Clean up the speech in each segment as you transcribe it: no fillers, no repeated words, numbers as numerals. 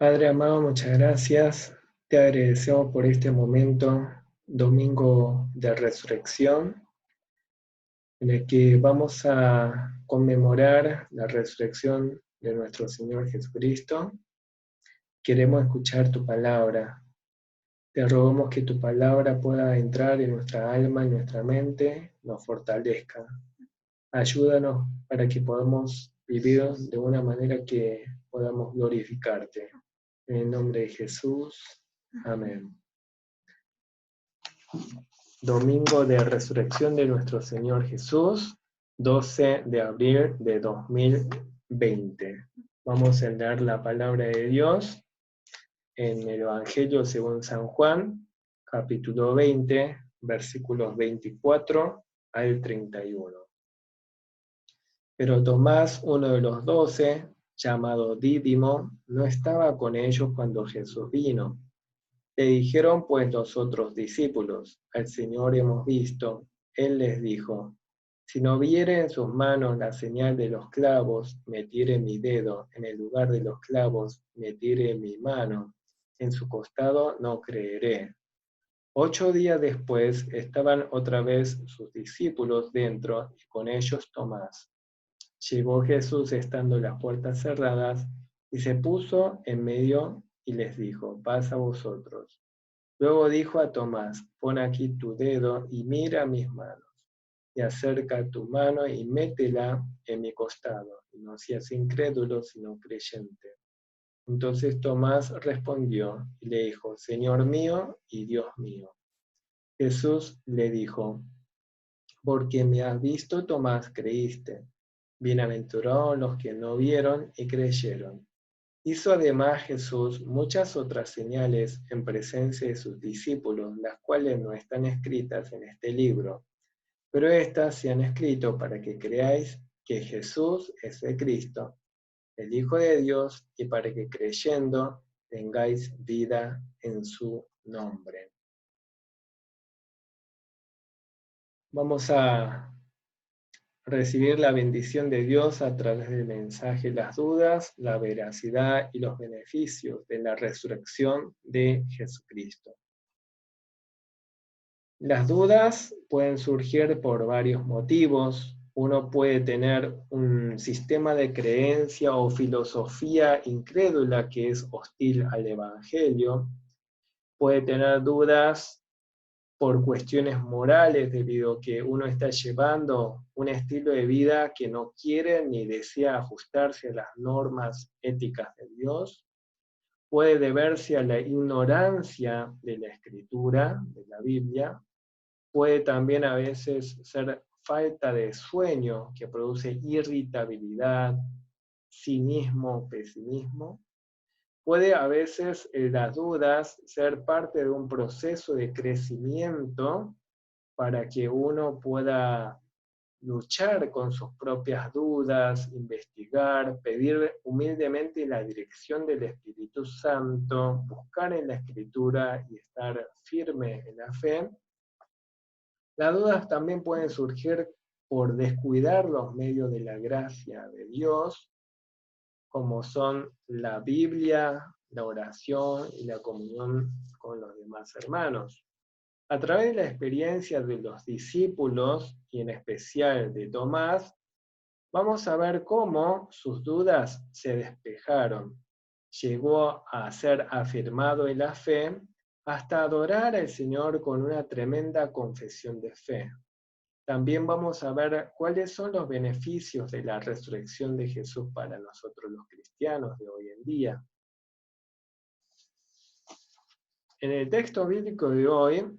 Padre amado, muchas gracias. Te agradecemos por este momento, domingo de resurrección, en el que vamos a conmemorar la resurrección de nuestro Señor Jesucristo. Queremos escuchar tu palabra. Te rogamos que tu palabra pueda entrar en nuestra alma, en nuestra mente, nos fortalezca. Ayúdanos para que podamos vivir de una manera que podamos glorificarte. En el nombre de Jesús. Amén. Domingo de Resurrección de nuestro Señor Jesús, 12 de abril de 2020. Vamos a leer la palabra de Dios en el Evangelio según San Juan, capítulo 20, versículos 24 al 31. Pero Tomás, uno de los 12, llamado Dídimo, no estaba con ellos cuando Jesús vino. Le dijeron pues los otros discípulos: al Señor hemos visto. Él les dijo: si no viere en sus manos la señal de los clavos, metiere mi dedo en el lugar de los clavos, metiere mi mano en su costado, no creeré. 8 días después estaban otra vez sus discípulos dentro y con ellos Tomás. Llegó Jesús estando las puertas cerradas y se puso en medio y les dijo: paz a vosotros. Luego dijo a Tomás: pon aquí tu dedo y mira mis manos, y acerca tu mano y métela en mi costado, y no seas incrédulo, sino creyente. Entonces Tomás respondió y le dijo: Señor mío y Dios mío. Jesús le dijo: porque me has visto, Tomás, creíste. Bienaventurados los que no vieron y creyeron. Hizo además Jesús muchas otras señales en presencia de sus discípulos, las cuales no están escritas en este libro, pero estas se han escrito para que creáis que Jesús es el Cristo, el Hijo de Dios, y para que creyendo tengáis vida en su nombre. Vamos a recibir la bendición de Dios a través del mensaje, las dudas, la veracidad y los beneficios de la resurrección de Jesucristo. Las dudas pueden surgir por varios motivos. Uno puede tener un sistema de creencia o filosofía incrédula que es hostil al Evangelio. Puede tener dudas por cuestiones morales, debido a que uno está llevando un estilo de vida que no quiere ni desea ajustarse a las normas éticas de Dios. Puede deberse a la ignorancia de la Escritura, de la Biblia. Puede también a veces ser falta de sueño, que produce irritabilidad, cinismo, pesimismo. Puede a veces las dudas ser parte de un proceso de crecimiento para que uno pueda luchar con sus propias dudas, investigar, pedir humildemente la dirección del Espíritu Santo, buscar en la Escritura y estar firme en la fe. Las dudas también pueden surgir por descuidar los medios de la gracia de Dios, como son la Biblia, la oración y la comunión con los demás hermanos. A través de la experiencia de los discípulos, y en especial de Tomás, vamos a ver cómo sus dudas se despejaron. Llegó a ser afirmado en la fe hasta adorar al Señor con una tremenda confesión de fe. También vamos a ver cuáles son los beneficios de la resurrección de Jesús para nosotros los cristianos de hoy en día. En el texto bíblico de hoy,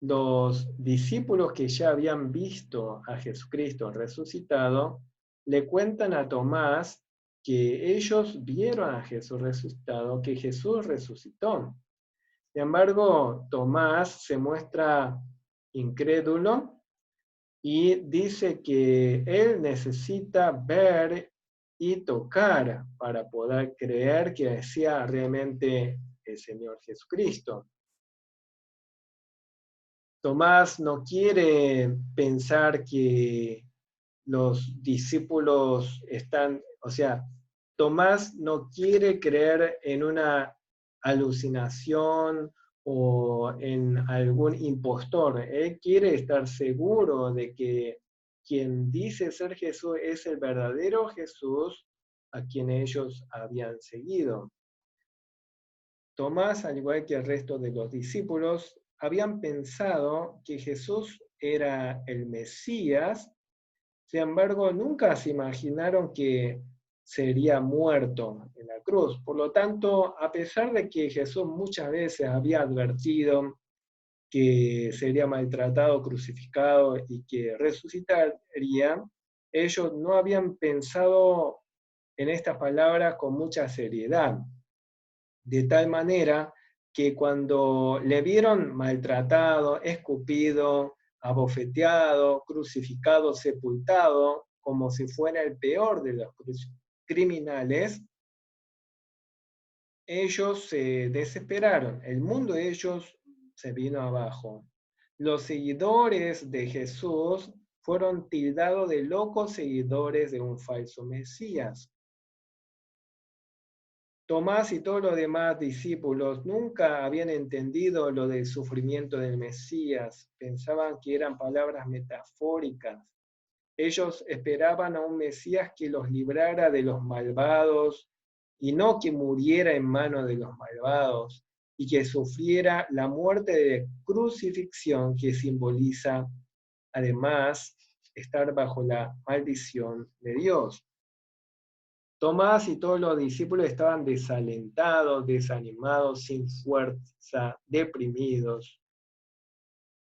los discípulos que ya habían visto a Jesucristo resucitado, le cuentan a Tomás que ellos vieron a Jesús resucitado, que Jesús resucitó. Sin embargo, Tomás se muestra incrédulo y dice que él necesita ver y tocar para poder creer que sea realmente el Señor Jesucristo. Tomás no quiere pensar que los discípulos están, o sea, Tomás no quiere creer en una alucinación o en algún impostor. Él quiere estar seguro de que quien dice ser Jesús es el verdadero Jesús a quien ellos habían seguido. Tomás, al igual que el resto de los discípulos, habían pensado que Jesús era el Mesías. Sin embargo, nunca se imaginaron que sería muerto en la cruz. Por lo tanto, a pesar de que Jesús muchas veces había advertido que sería maltratado, crucificado y que resucitaría, ellos no habían pensado en estas palabras con mucha seriedad. De tal manera que cuando le vieron maltratado, escupido, abofeteado, crucificado, sepultado, como si fuera el peor de los criminales, ellos se desesperaron. El mundo de ellos se vino abajo. Los seguidores de Jesús fueron tildados de locos seguidores de un falso Mesías. Tomás y todos los demás discípulos nunca habían entendido lo del sufrimiento del Mesías, pensaban que eran palabras metafóricas. Ellos esperaban a un Mesías que los librara de los malvados y no que muriera en manos de los malvados y que sufriera la muerte de crucifixión que simboliza además estar bajo la maldición de Dios. Tomás y todos los discípulos estaban desalentados, desanimados, sin fuerza, deprimidos.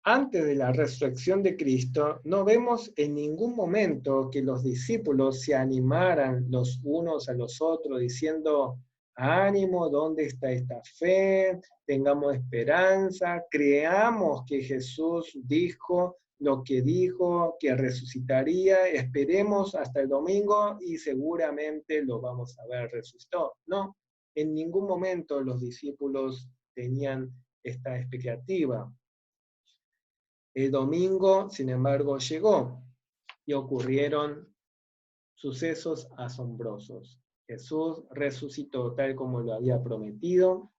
Antes de la resurrección de Cristo, no vemos en ningún momento que los discípulos se animaran los unos a los otros diciendo, ánimo, ¿dónde está esta fe? Tengamos esperanza, creamos que Jesús dijo lo que dijo, que resucitaría, esperemos hasta el domingo y seguramente lo vamos a ver resucitó. No, en ningún momento los discípulos tenían esta expectativa. El domingo, sin embargo, llegó y ocurrieron sucesos asombrosos. Jesús resucitó tal como lo había prometido.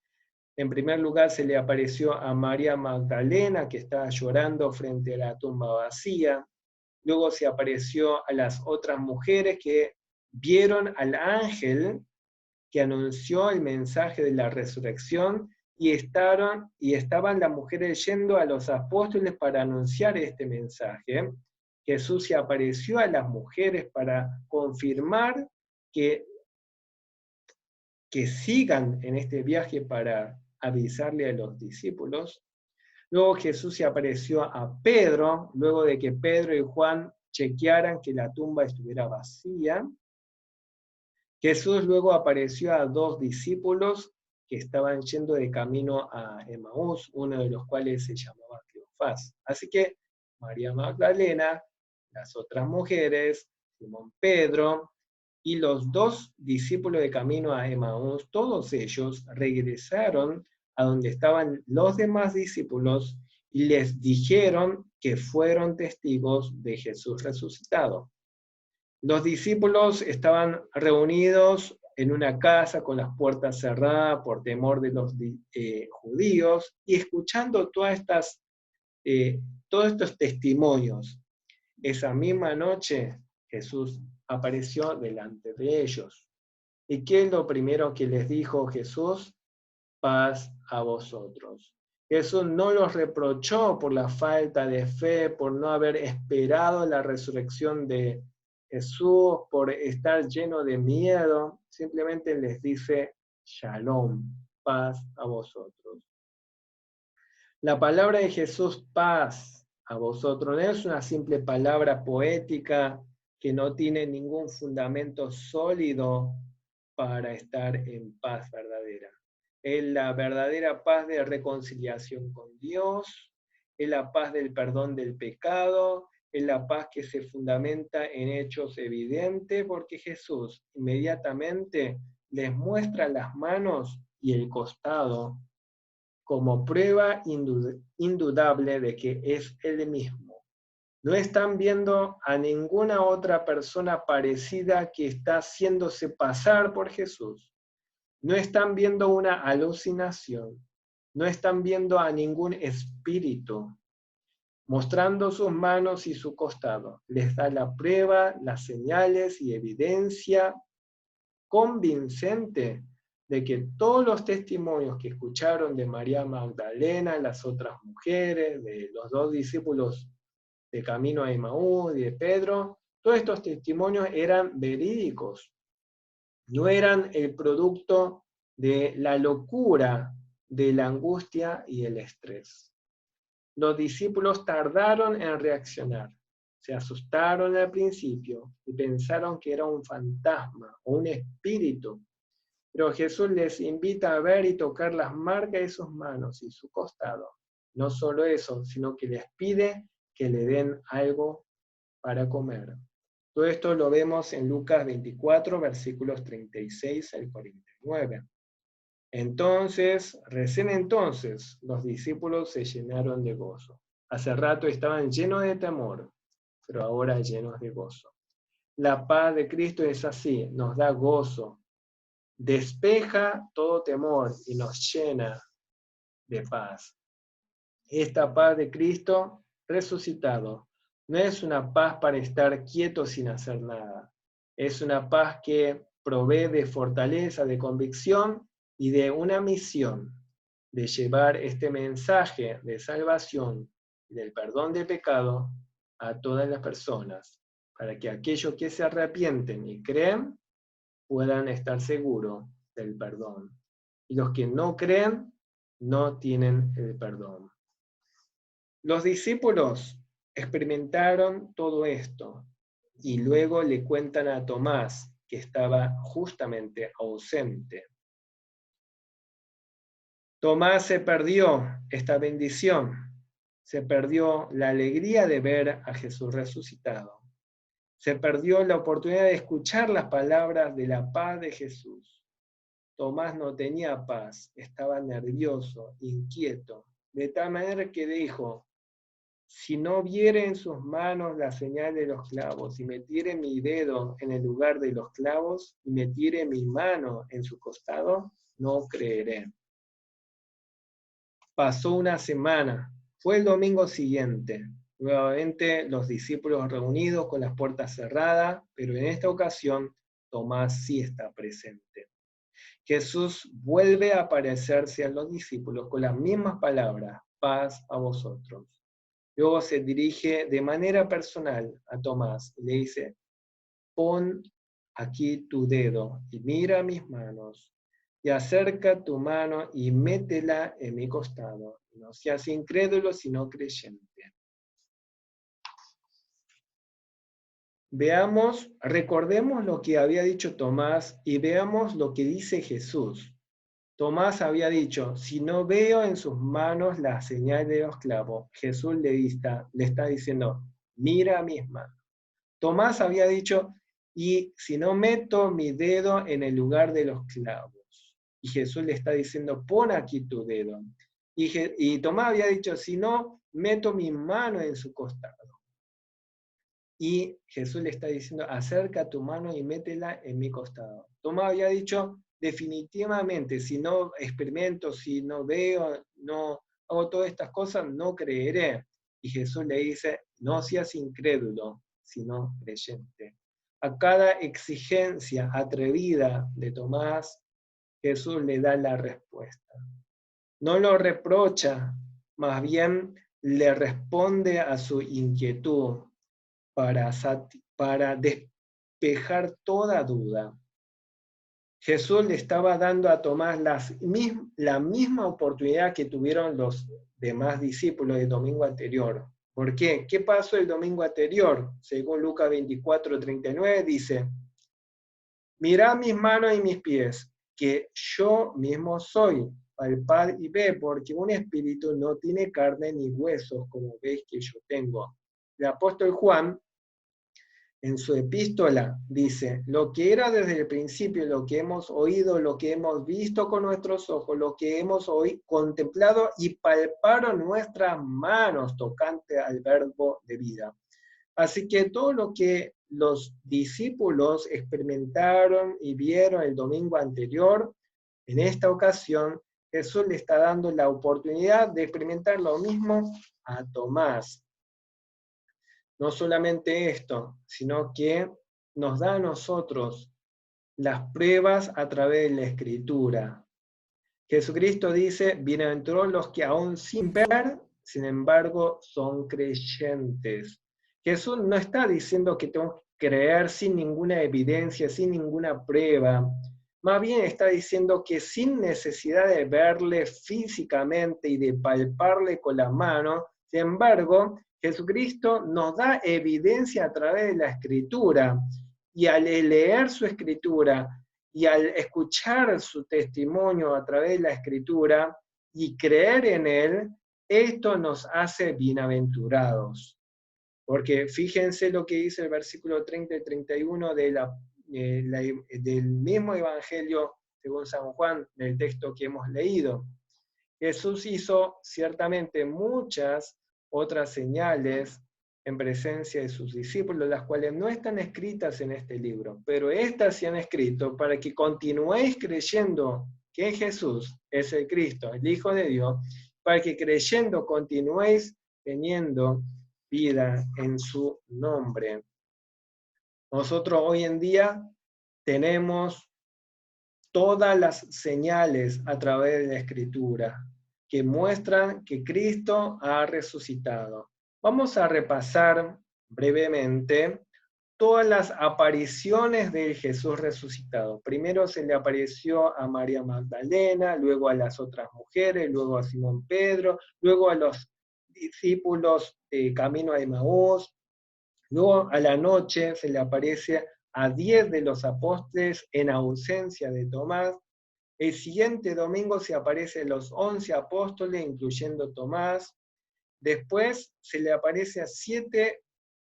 En primer lugar, se le apareció a María Magdalena, que estaba llorando frente a la tumba vacía. Luego se apareció a las otras mujeres que vieron al ángel que anunció el mensaje de la resurrección y estaban las mujeres yendo a los apóstoles para anunciar este mensaje. Jesús se apareció a las mujeres para confirmar que sigan en este viaje para avisarle a los discípulos. Luego Jesús se apareció a Pedro, luego de que Pedro y Juan chequearan que la tumba estuviera vacía. Jesús luego apareció a 2 discípulos que estaban yendo de camino a Emaús, uno de los cuales se llamaba Cleofás. Así que María Magdalena, las otras mujeres, Simón Pedro y los 2 discípulos de camino a Emaús, todos ellos regresaron a donde estaban los demás discípulos y les dijeron que fueron testigos de Jesús resucitado. Los discípulos estaban reunidos en una casa con las puertas cerradas por temor de los judíos y escuchando todos estos testimonios. Esa misma noche Jesús apareció delante de ellos. ¿Y qué es lo primero que les dijo Jesús? Paz a vosotros. Jesús no los reprochó por la falta de fe, por no haber esperado la resurrección de Jesús, por estar lleno de miedo. Simplemente les dice, Shalom, paz a vosotros. La palabra de Jesús, paz a vosotros, no es una simple palabra poética que no tiene ningún fundamento sólido para estar en paz verdadera. Es la verdadera paz de reconciliación con Dios, es la paz del perdón del pecado, es la paz que se fundamenta en hechos evidentes, porque Jesús inmediatamente les muestra las manos y el costado como prueba indudable de que es Él mismo. No están viendo a ninguna otra persona parecida que está haciéndose pasar por Jesús. No están viendo una alucinación. No están viendo a ningún espíritu mostrando sus manos y su costado. Les da la prueba, las señales y evidencia convincente de que todos los testimonios que escucharon de María Magdalena, las otras mujeres, de los 2 discípulos de camino a Emaús y de Pedro, todos estos testimonios eran verídicos, no eran el producto de la locura, de la angustia y el estrés. Los discípulos tardaron en reaccionar, se asustaron al principio y pensaron que era un fantasma o un espíritu, pero Jesús les invita a ver y tocar las marcas de sus manos y su costado. No solo eso, sino que les pide que le den algo para comer. Todo esto lo vemos en Lucas 24, versículos 36 al 49. Recién entonces, los discípulos se llenaron de gozo. Hace rato estaban llenos de temor, pero ahora llenos de gozo. La paz de Cristo es así, nos da gozo, despeja todo temor y nos llena de paz. Esta paz de Cristo resucitado no es una paz para estar quieto sin hacer nada. Es una paz que provee de fortaleza, de convicción y de una misión de llevar este mensaje de salvación y del perdón de pecado a todas las personas, para que aquellos que se arrepienten y creen puedan estar seguros del perdón. Y los que no creen no tienen el perdón. Los discípulos experimentaron todo esto y luego le cuentan a Tomás, que estaba justamente ausente. Tomás se perdió esta bendición, se perdió la alegría de ver a Jesús resucitado, se perdió la oportunidad de escuchar las palabras de la paz de Jesús. Tomás no tenía paz, estaba nervioso, inquieto, de tal manera que dijo: si no viere en sus manos la señal de los clavos, y metiere mi dedo en el lugar de los clavos, y metiere mi mano en su costado, no creeré. Pasó una semana, fue el domingo siguiente, nuevamente los discípulos reunidos con las puertas cerradas, pero en esta ocasión Tomás sí está presente. Jesús vuelve a aparecerse a los discípulos con las mismas palabras: paz a vosotros. Luego se dirige de manera personal a Tomás y le dice: pon aquí tu dedo y mira mis manos, y acerca tu mano y métela en mi costado. No seas incrédulo, sino creyente. Recordemos lo que había dicho Tomás y veamos lo que dice Jesús. Tomás había dicho: si no veo en sus manos la señal de los clavos. Jesús le está diciendo: mira mis manos. Tomás había dicho: y si no meto mi dedo en el lugar de los clavos. Y Jesús le está diciendo: pon aquí tu dedo. Y Tomás había dicho: si no meto mi mano en su costado. Y Jesús le está diciendo: acerca tu mano y métela en mi costado. Tomás había dicho: definitivamente, si no experimento, si no veo, no hago todas estas cosas, no creeré. Y Jesús le dice: no seas incrédulo, sino creyente. A cada exigencia atrevida de Tomás, Jesús le da la respuesta. No lo reprocha, más bien le responde a su inquietud para despejar toda duda. Jesús le estaba dando a Tomás la misma oportunidad que tuvieron los demás discípulos del domingo anterior. ¿Por qué? ¿Qué pasó el domingo anterior? Según Lucas 24, 39 dice: mirad mis manos y mis pies, que yo mismo soy. Palpad y ve, porque un espíritu no tiene carne ni huesos, como veis que yo tengo. El apóstol Juan, en su epístola, dice: lo que era desde el principio, lo que hemos oído, lo que hemos visto con nuestros ojos, lo que hemos contemplado y palparon nuestras manos tocante al verbo de vida. Así que todo lo que los discípulos experimentaron y vieron el domingo anterior, en esta ocasión Jesús le está dando la oportunidad de experimentar lo mismo a Tomás. No solamente esto, sino que nos da a nosotros las pruebas a través de la Escritura. Jesucristo dice, bienaventurados los que aún sin ver, sin embargo, son creyentes. Jesús no está diciendo que tenemos que creer sin ninguna evidencia, sin ninguna prueba. Más bien está diciendo que sin necesidad de verle físicamente y de palparle con la mano, sin embargo, Jesucristo nos da evidencia a través de la Escritura. Y al leer su Escritura, y al escuchar su testimonio a través de la Escritura y creer en él, esto nos hace bienaventurados. Porque fíjense lo que dice el versículo 30 y 31 del mismo Evangelio según San Juan, del texto que hemos leído. Jesús hizo ciertamente muchas otras señales en presencia de sus discípulos, las cuales no están escritas en este libro, pero estas se han escrito para que continuéis creyendo que Jesús es el Cristo, el Hijo de Dios, para que creyendo continuéis teniendo vida en su nombre. Nosotros hoy en día tenemos todas las señales a través de la Escritura que muestran que Cristo ha resucitado. Vamos a repasar brevemente todas las apariciones de Jesús resucitado. Primero se le apareció a María Magdalena, luego a las otras mujeres, luego a Simón Pedro, luego a los discípulos de camino a Emaús, luego a la noche se le aparece a 10 de los apóstoles en ausencia de Tomás. El siguiente domingo se aparecen los 11 apóstoles, incluyendo Tomás. Después se le aparece a 7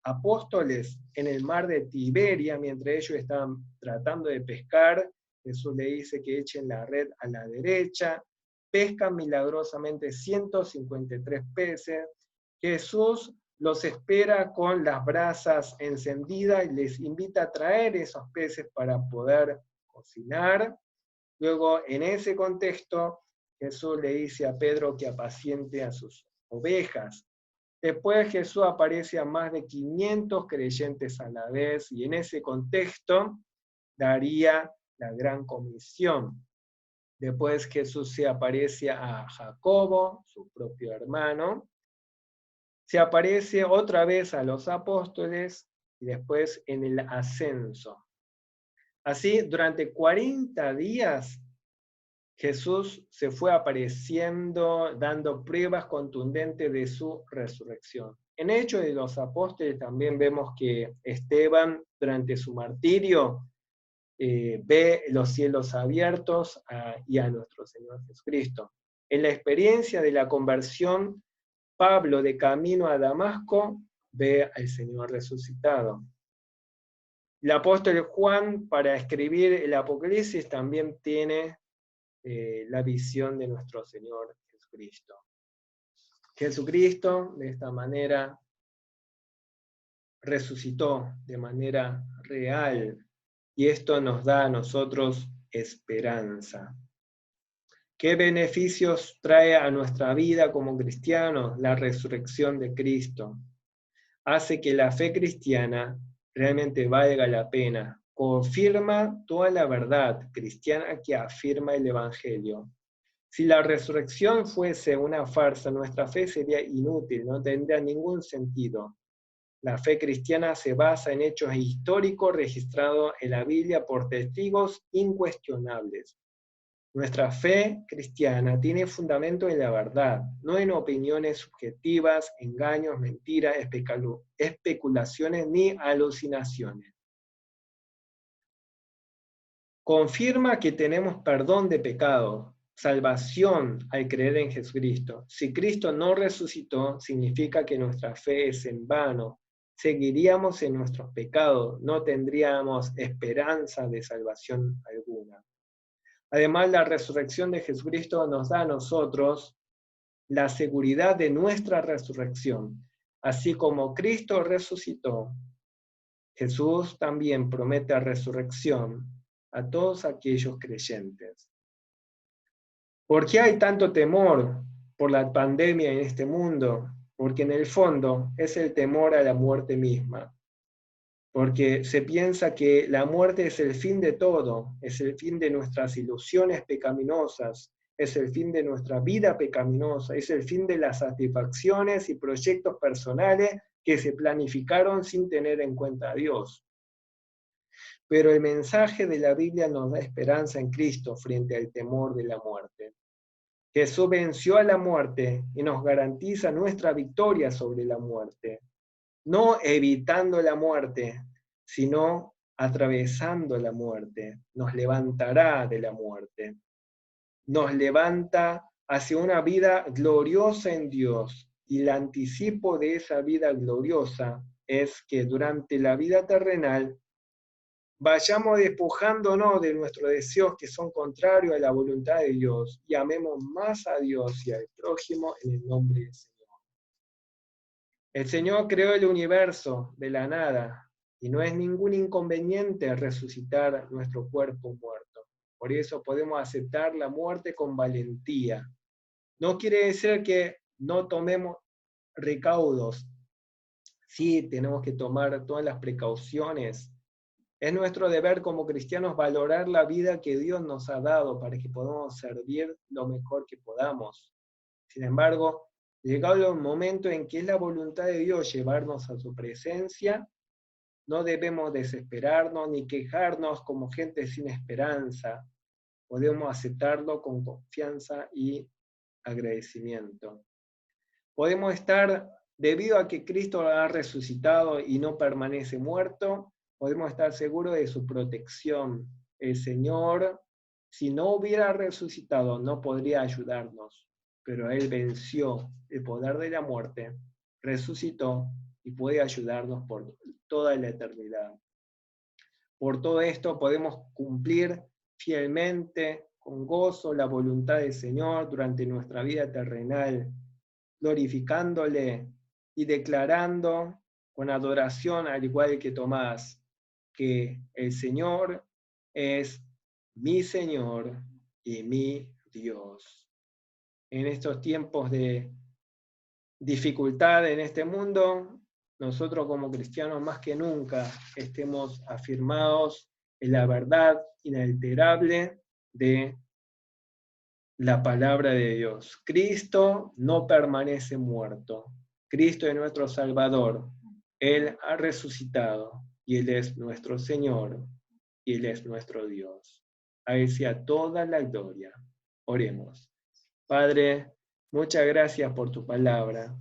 apóstoles en el mar de Tiberia, mientras ellos estaban tratando de pescar. Jesús le dice que echen la red a la derecha. Pescan milagrosamente 153 peces. Jesús los espera con las brasas encendidas y les invita a traer esos peces para poder cocinar. Luego, en ese contexto, Jesús le dice a Pedro que apaciente a sus ovejas. Después Jesús aparece a más de 500 creyentes a la vez, y en ese contexto daría la gran comisión. Después Jesús se aparece a Jacobo, su propio hermano, se aparece otra vez a los apóstoles, y después en el ascenso. Así, durante 40 días, Jesús se fue apareciendo, dando pruebas contundentes de su resurrección. En Hechos de los Apóstoles también vemos que Esteban, durante su martirio, ve los cielos abiertos y a nuestro Señor Jesucristo. En la experiencia de la conversión, Pablo, de camino a Damasco, ve al Señor resucitado. El apóstol Juan, para escribir el Apocalipsis, también tiene la visión de nuestro Señor Jesucristo. Jesucristo, de esta manera, resucitó de manera real, y esto nos da a nosotros esperanza. ¿Qué beneficios trae a nuestra vida como cristianos la resurrección de Cristo? Hace que la fe cristiana realmente valga la pena. Confirma toda la verdad cristiana que afirma el Evangelio. Si la resurrección fuese una farsa, nuestra fe sería inútil, no tendría ningún sentido. La fe cristiana se basa en hechos históricos registrados en la Biblia por testigos incuestionables. Nuestra fe cristiana tiene fundamento en la verdad, no en opiniones subjetivas, engaños, mentiras, especulaciones ni alucinaciones. Confirma que tenemos perdón de pecado, salvación al creer en Jesucristo. Si Cristo no resucitó, significa que nuestra fe es en vano. Seguiríamos en nuestros pecados, no tendríamos esperanza de salvación alguna. Además, la resurrección de Jesucristo nos da a nosotros la seguridad de nuestra resurrección. Así como Cristo resucitó, Jesús también promete resurrección a todos aquellos creyentes. ¿Por qué hay tanto temor por la pandemia en este mundo? Porque en el fondo es el temor a la muerte misma. Porque se piensa que la muerte es el fin de todo, es el fin de nuestras ilusiones pecaminosas, es el fin de nuestra vida pecaminosa, es el fin de las satisfacciones y proyectos personales que se planificaron sin tener en cuenta a Dios. Pero el mensaje de la Biblia nos da esperanza en Cristo frente al temor de la muerte. Jesús venció a la muerte y nos garantiza nuestra victoria sobre la muerte, no evitando la muerte, sino atravesando la muerte. Nos levantará de la muerte. Nos levanta hacia una vida gloriosa en Dios. Y el anticipo de esa vida gloriosa es que durante la vida terrenal vayamos despojándonos de nuestros deseos que son contrarios a la voluntad de Dios y amemos más a Dios y al prójimo en el nombre del Señor. El Señor creó el universo de la nada y no es ningún inconveniente resucitar nuestro cuerpo muerto. Por eso podemos aceptar la muerte con valentía. No quiere decir que no tomemos recaudos. Sí, tenemos que tomar todas las precauciones. Es nuestro deber como cristianos valorar la vida que Dios nos ha dado para que podamos servir lo mejor que podamos. Sin embargo, llegado el momento en que es la voluntad de Dios llevarnos a su presencia, no debemos desesperarnos ni quejarnos como gente sin esperanza. Podemos aceptarlo con confianza y agradecimiento. Podemos estar, debido a que Cristo ha resucitado y no permanece muerto, podemos estar seguros de su protección. El Señor, si no hubiera resucitado, no podría ayudarnos, pero Él venció el poder de la muerte, resucitó y puede ayudarnos por toda la eternidad. Por todo esto podemos cumplir fielmente, con gozo, la voluntad del Señor durante nuestra vida terrenal, glorificándole y declarando con adoración, al igual que Tomás, que el Señor es mi Señor y mi Dios. En estos tiempos de dificultad en este mundo, nosotros como cristianos más que nunca estemos afirmados en la verdad inalterable de la palabra de Dios. Cristo no permanece muerto. Cristo es nuestro Salvador. Él ha resucitado y Él es nuestro Señor y Él es nuestro Dios. A Él sea toda la gloria. Oremos. Padre, muchas gracias por tu palabra.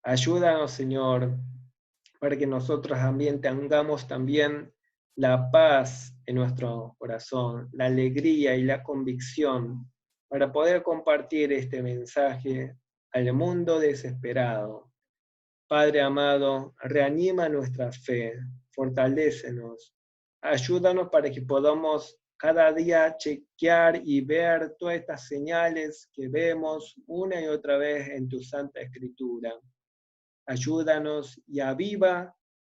Ayúdanos, Señor, para que nosotros también tengamos también la paz en nuestro corazón, la alegría y la convicción para poder compartir este mensaje al mundo desesperado. Padre amado, reanima nuestra fe, fortalécenos, ayúdanos para que podamos cada día chequear y ver todas estas señales que vemos una y otra vez en tu Santa Escritura. Ayúdanos y aviva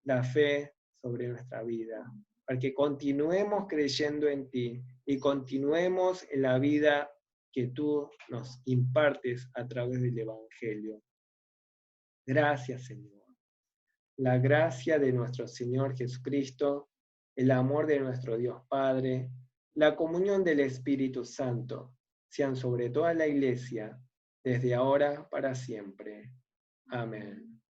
la fe sobre nuestra vida, para que continuemos creyendo en ti y continuemos en la vida que tú nos impartes a través del Evangelio. Gracias, Señor. La gracia de nuestro Señor Jesucristo, el amor de nuestro Dios Padre, la comunión del Espíritu Santo, sean sobre toda la Iglesia, desde ahora para siempre. Amén.